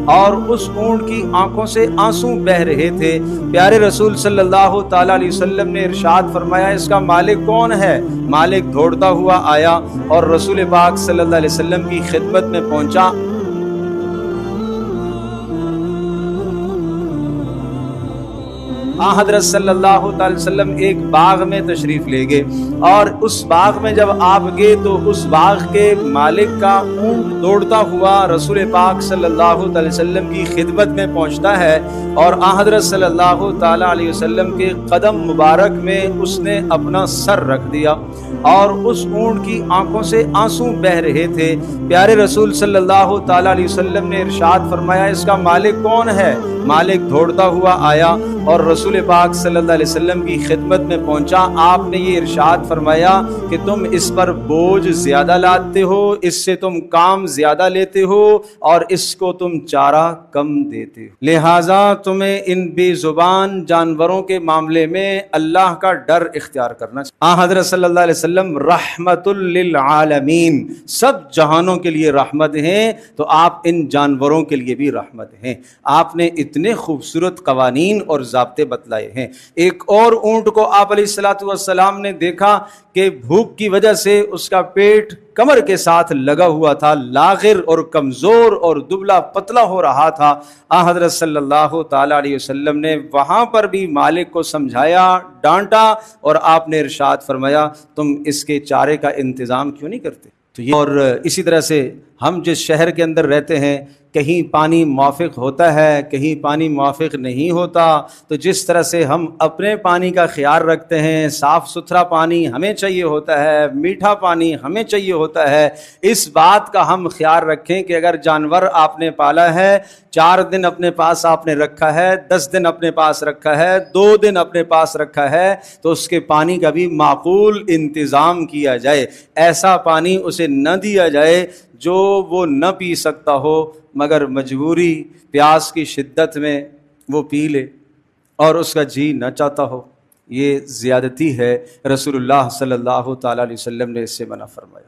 اور اس اونٹ کی آنکھوں سے آنسو بہ رہے تھے۔ پیارے رسول صلی اللہ تعالیٰ علیہ وسلم نے ارشاد فرمایا اس کا مالک کون ہے؟ مالک دوڑتا ہوا آیا اور رسول پاک صلی اللہ علیہ وسلم کی خدمت میں پہنچا۔ حضرت صلی اللہ تعالی وسلم ایک باغ میں تشریف لے گئے، اور اس باغ میں جب آپ گئے تو اس باغ کے مالک کا اونٹ دوڑتا ہوا رسول پاک صلی اللہ تعالی وسلم کی خدمت میں پہنچتا ہے، اور حضرت صلی اللہ تعالی علیہ وسلم کے قدم مبارک میں اس نے اپنا سر رکھ دیا، اور اس اونٹ کی آنکھوں سے آنسو بہ رہے تھے۔ پیارے رسول صلی اللہ تعالی علیہ وسلم نے ارشاد فرمایا اس کا مالک کون ہے؟ مالک دوڑتا ہوا آیا اور رسول پاک صلی اللہ علیہ وسلم کی خدمت میں پہنچا۔ آپ نے یہ ارشاد فرمایا کہ تم اس پر بوجھ زیادہ لاتے ہو، اس سے تم کام زیادہ لیتے ہو، اور اس کو تم چارہ کم دیتے ہو، لہٰذا تمہیں ان بے زبان جانوروں کے معاملے میں اللہ کا ڈر اختیار کرنا چاہیے۔ حضرت صلی اللہ علیہ وسلم رحمت للعالمین، سب جہانوں کے لیے رحمت ہیں، تو آپ ان جانوروں کے لیے بھی رحمت ہیں۔ آپ نے اتنے خوبصورت قوانین اور ضابطے بتلائے ہیں۔ ایک اور اونٹ کو آپ علیہ الصلوۃ والسلام نے دیکھا کہ بھوک کی وجہ سے اس کا پیٹ کمر کے ساتھ لگا ہوا تھا، لاغر اور کمزور اور دبلا پتلا ہو رہا تھا۔ حضرت صلی اللہ تعالی علیہ وسلم نے وہاں پر بھی مالک کو سمجھایا، ڈانٹا، اور آپ نے ارشاد فرمایا تم اس کے چارے کا انتظام کیوں نہیں کرتے؟ اور اسی طرح سے ہم جس شہر کے اندر رہتے ہیں، کہیں پانی موافق ہوتا ہے، کہیں پانی موافق نہیں ہوتا، تو جس طرح سے ہم اپنے پانی کا خیال رکھتے ہیں، صاف ستھرا پانی ہمیں چاہیے ہوتا ہے، میٹھا پانی ہمیں چاہیے ہوتا ہے، اس بات کا ہم خیال رکھیں کہ اگر جانور آپ نے پالا ہے، 4 دن اپنے پاس آپ نے رکھا ہے، 10 دن اپنے پاس رکھا ہے، 2 دن اپنے پاس رکھا ہے، تو اس کے پانی کا بھی معقول انتظام کیا جائے۔ ایسا پانی اسے نہ دیا جائے جو وہ نہ پی سکتا ہو، مگر مجبوری پیاس کی شدت میں وہ پی لے اور اس کا جی نہ چاہتا ہو۔ یہ زیادتی ہے، رسول اللہ صلی اللہ تعالی علیہ وسلم نے اس سے منع فرمایا۔